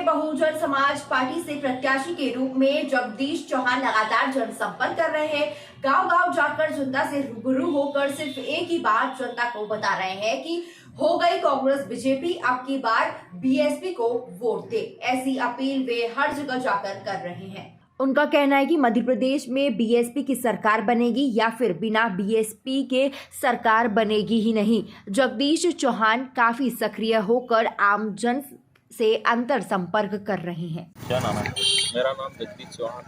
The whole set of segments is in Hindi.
में बहुजन समाज पार्टी से प्रत्याशी के रूप में जगदीश चौहान लगातार जनसंपर्क कर रहे हैं। गांव-गांव जाकर जनता से रूबरू होकर सिर्फ एक ही बात जनता को बता रहे हैं कि हो गई कांग्रेस बीजेपी, अब की बार बीएसपी को वोट दे। ऐसी अपील वे हर जगह जाकर कर रहे हैं। उनका कहना है कि मध्य प्रदेश में बीएसपी की सरकार बनेगी या फिर बिना बीएसपी के सरकार बनेगी ही नहीं। जगदीश चौहान काफी सक्रिय होकर आमजन से अंतर संपर्क कर रहे हैं। क्या नाम है? मेरा नाम जगदीश चौहान,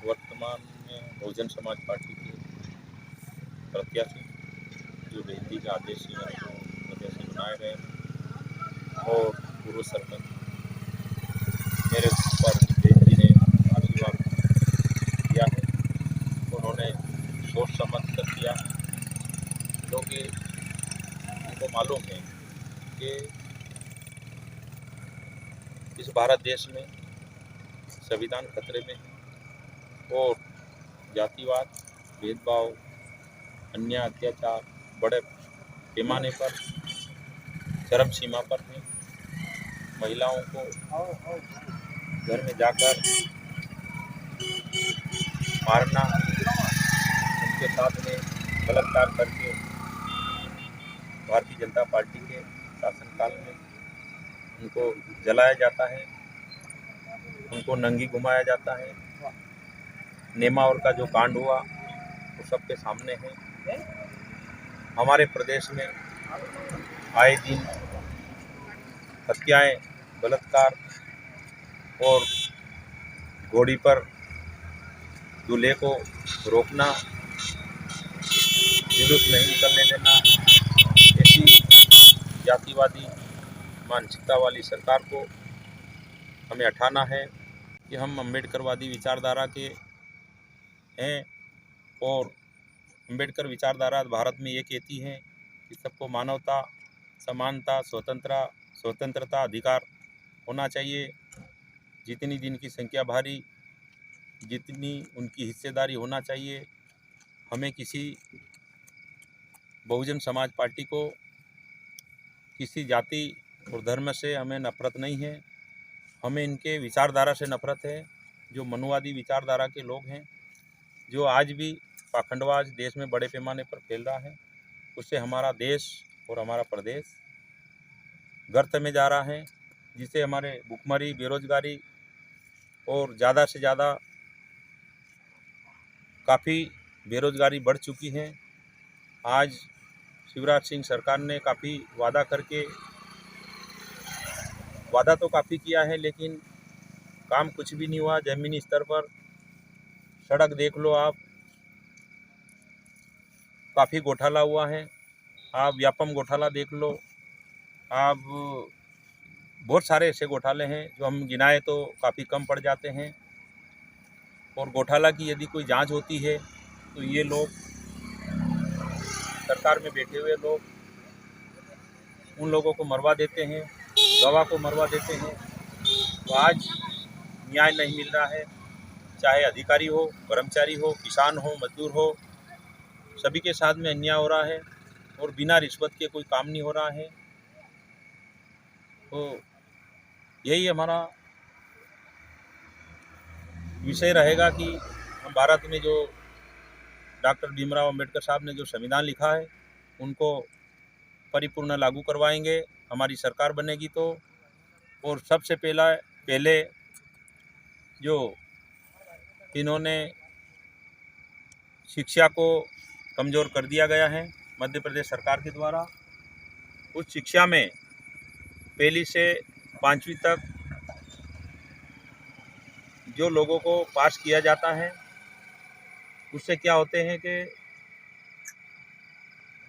वर्तमान में बहुजन समाज पार्टी के प्रत्याशी जो बेहती के आदेश से वजह से बनाए गए और पूर्व सरपंच मेरे ऊपर बेहती ने आशीर्वाद दिया है। उन्होंने सोच समझ कर किया है, क्योंकि उनको मालूम है कि इस भारत देश में संविधान खतरे में है और जातिवाद, भेदभाव, अन्याय, अत्याचार बड़े पैमाने पर चरम सीमा पर है। महिलाओं को घर में जाकर मारना, उनके साथ में बलात्कार करके भारतीय जनता पार्टी के शासनकाल में उनको जलाया जाता है, उनको नंगी घुमाया जाता है। नेमावर का जो कांड हुआ वो सबके सामने है। हमारे प्रदेश में आए दिन हत्याएं, बलात्कार और घोड़ी पर दूल्हे को रोकना, जुलूस नहीं निकलने देना, ऐसी जातिवादी मानसिकता वाली सरकार को हमें हटाना है कि हम अम्बेडकरवादी विचारधारा के हैं और अम्बेडकर विचारधारा भारत में ये कहती है कि सबको मानवता, समानता, स्वतंत्रता, अधिकार होना चाहिए। जितनी दिन की संख्या भारी, जितनी उनकी हिस्सेदारी होना चाहिए। हमें किसी बहुजन समाज पार्टी को किसी जाति और धर्म से हमें नफरत नहीं है, हमें इनके विचारधारा से नफरत है। जो मनुवादी विचारधारा के लोग हैं, जो आज भी पाखंडवाद देश में बड़े पैमाने पर फैल रहा है, उससे हमारा देश और हमारा प्रदेश गर्त में जा रहा है, जिससे हमारे भुखमरी, बेरोजगारी और ज़्यादा से ज़्यादा काफ़ी बेरोजगारी बढ़ चुकी है। आज शिवराज सिंह सरकार ने काफ़ी वादा तो काफ़ी किया है, लेकिन काम कुछ भी नहीं हुआ। ज़मीनी स्तर पर सड़क देख लो आप, काफ़ी घोटाला हुआ है। आप व्यापम घोटाला देख लो, आप बहुत सारे ऐसे घोटाले हैं जो हम गिनाए तो काफ़ी कम पड़ जाते हैं। और घोटाला की यदि कोई जांच होती है तो ये लोग, सरकार में बैठे हुए लोग, उन लोगों को मरवा देते हैं, गवाह को मरवा देते हैं। तो आज न्याय नहीं मिल रहा है, चाहे अधिकारी हो, कर्मचारी हो, किसान हो, मजदूर हो, सभी के साथ में अन्याय हो रहा है और बिना रिश्वत के कोई काम नहीं हो रहा है। तो यही हमारा विषय रहेगा कि हम भारत में जो डॉक्टर भीमराव अंबेडकर साहब ने जो संविधान लिखा है उनको परिपूर्ण लागू करवाएंगे, हमारी सरकार बनेगी तो। और सबसे पहले जो इन्होंने शिक्षा को कमज़ोर कर दिया गया है मध्य प्रदेश सरकार के द्वारा, उस शिक्षा में पहली से 5वीं तक जो लोगों को पास किया जाता है, उससे क्या होते हैं कि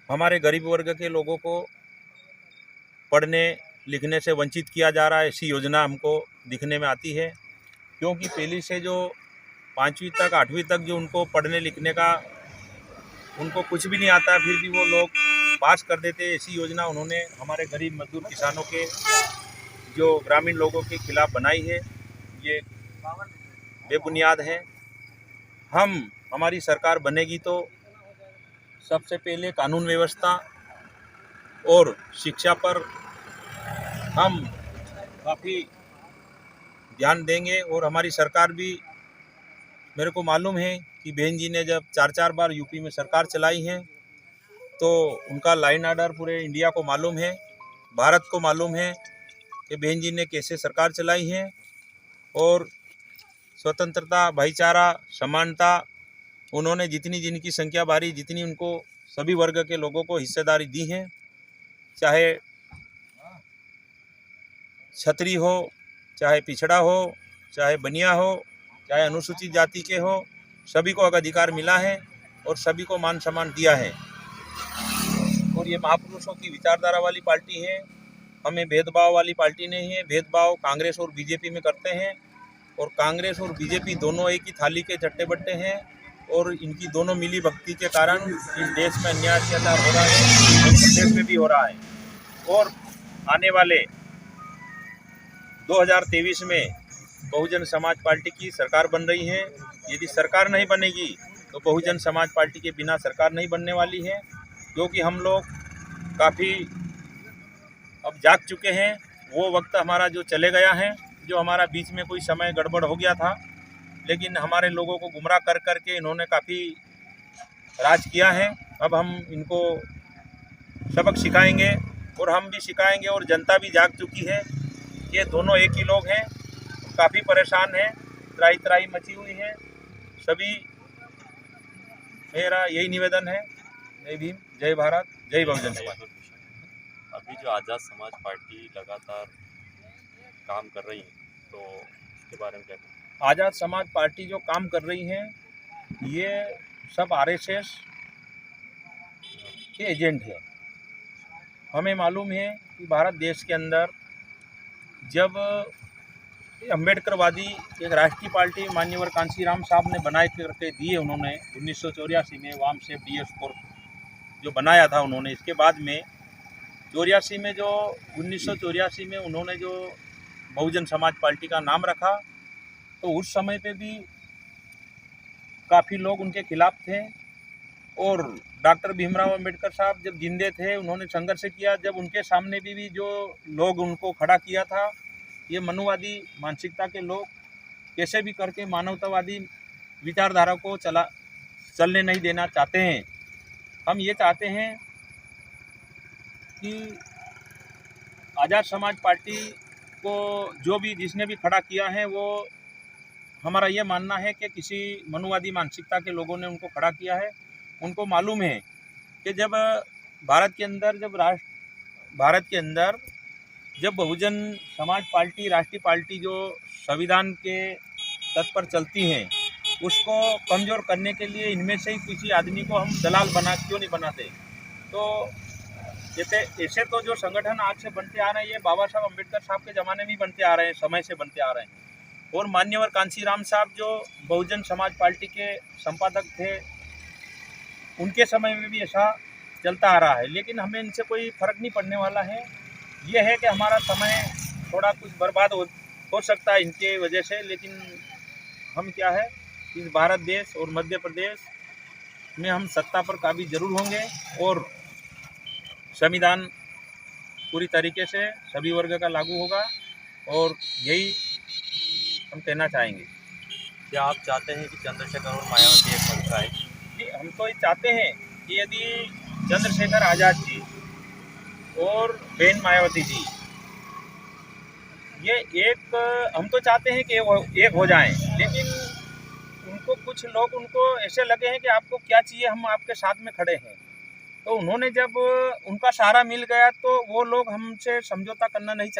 हमारे गरीब वर्ग के लोगों को पढ़ने लिखने से वंचित किया जा रहा है। ऐसी योजना हमको दिखने में आती है, क्योंकि पहली से जो 5वीं तक 8वीं तक जो उनको पढ़ने लिखने का उनको कुछ भी नहीं आता, फिर भी वो लोग पास कर देते। ऐसी योजना उन्होंने हमारे गरीब मजदूर किसानों के, जो ग्रामीण लोगों के खिलाफ बनाई है। ये बेबुनियाद है। हमारी सरकार बनेगी तो सबसे पहले कानून व्यवस्था और शिक्षा पर हम काफ़ी ध्यान देंगे। और हमारी सरकार भी, मेरे को मालूम है कि बहन जी ने जब 4 बार यूपी में सरकार चलाई है तो उनका लाइन ऑर्डर पूरे इंडिया को मालूम है, भारत को मालूम है कि बहन जी ने कैसे सरकार चलाई है। और स्वतंत्रता, भाईचारा, समानता, उन्होंने जितनी जिनकी संख्या बारी, जितनी उनको सभी वर्ग के लोगों को हिस्सेदारी दी है, चाहे क्षत्रिय हो, चाहे पिछड़ा हो, चाहे बनिया हो, चाहे अनुसूचित जाति के हो, सभी को अधिकार मिला है और सभी को मान सम्मान दिया है। और ये महापुरुषों की विचारधारा वाली पार्टी है, हमें भेदभाव वाली पार्टी नहीं है। भेदभाव कांग्रेस और बीजेपी में करते हैं, और कांग्रेस और बीजेपी दोनों एक ही थाली के चट्टे बट्टे हैं, और इनकी दोनों मिली भक्ति के कारण इस देश में अन्याय अत्याचार हो रहा है और प्रदेश में भी हो रहा है। और आने वाले 2023 में बहुजन समाज पार्टी की सरकार बन रही है। यदि सरकार नहीं बनेगी तो बहुजन समाज पार्टी के बिना सरकार नहीं बनने वाली है, क्योंकि हम लोग काफ़ी अब जाग चुके हैं। वो वक्त हमारा जो चले गया है, जो हमारा बीच में कोई समय गड़बड़ हो गया था, लेकिन हमारे लोगों को गुमराह कर करके इन्होंने काफ़ी राज किया है। अब हम इनको सबक सिखाएंगे और हम भी सिखाएंगे, और जनता भी जाग चुकी है। ये दोनों एक ही लोग हैं, काफ़ी परेशान हैं, त्राही त्राही मची हुई है। सभी मेरा यही निवेदन है, जय भीम, जय भारत, जय बहुजन समाज। अभी जो आज़ाद समाज पार्टी लगातार काम कर रही है, तो इसके बारे में क्या कहें? आज़ाद समाज पार्टी जो काम कर रही है, ये सब आरएसएस के एजेंट है। हमें मालूम है कि भारत देश के अंदर जब अम्बेडकरवादी एक राष्ट्रीय पार्टी मान्यवर कांशीराम साहब ने बनाए करके दिए, उन्होंने 1984 में वाम से डीएस कोर जो बनाया था उन्होंने, इसके बाद में 84 में जो 1984 में उन्होंने जो बहुजन समाज पार्टी का नाम रखा, तो उस समय पे भी काफ़ी लोग उनके खिलाफ थे। और डॉक्टर भीमराव अंबेडकर साहब जब जिंदे थे, उन्होंने संघर्ष किया। जब उनके सामने भी जो लोग उनको खड़ा किया था, ये मनुवादी मानसिकता के लोग कैसे भी करके मानवतावादी विचारधारा को चलने नहीं देना चाहते हैं। हम ये चाहते हैं कि आज़ाद समाज पार्टी को जो भी जिसने भी खड़ा किया है, वो हमारा ये मानना है कि किसी मनुवादी मानसिकता के लोगों ने उनको खड़ा किया है। उनको मालूम है कि जब भारत के अंदर जब बहुजन समाज पार्टी राष्ट्रीय पार्टी जो संविधान के तट पर चलती हैं, उसको कमज़ोर करने के लिए इनमें से ही किसी आदमी को हम दलाल क्यों नहीं बनाते। तो ऐसे तो जो संगठन आज से बनते आ रहे हैं, ये बाबा साहब अम्बेडकर साहब के ज़माने में ही बनते आ रहे हैं, समय से बनते आ रहे हैं। और मान्यवर कांशीराम साहब जो बहुजन समाज पार्टी के संपादक थे, उनके समय में भी ऐसा चलता आ रहा है। लेकिन हमें इनसे कोई फ़र्क नहीं पड़ने वाला है। ये है कि हमारा समय थोड़ा कुछ बर्बाद हो सकता है इनके वजह से, लेकिन हम क्या है, इस भारत देश और मध्य प्रदेश में हम सत्ता पर काबिज जरूर होंगे, और संविधान पूरी तरीके से सभी वर्ग का लागू होगा, और यही हम कहना चाहेंगे। क्या आप चाहते हैं कि चंद्रशेखर और मायावती एक मंच आए? जी, हम तो ये चाहते हैं कि यदि चंद्रशेखर आज़ाद जी और बहन मायावती जी, ये एक, हम तो चाहते हैं कि एक हो जाएं, लेकिन उनको कुछ लोग उनको ऐसे लगे हैं कि आपको क्या चाहिए, हम आपके साथ में खड़े हैं। तो उन्होंने जब उनका सहारा मिल गया, तो वो लोग हमसे समझौता करना नहीं चाहते।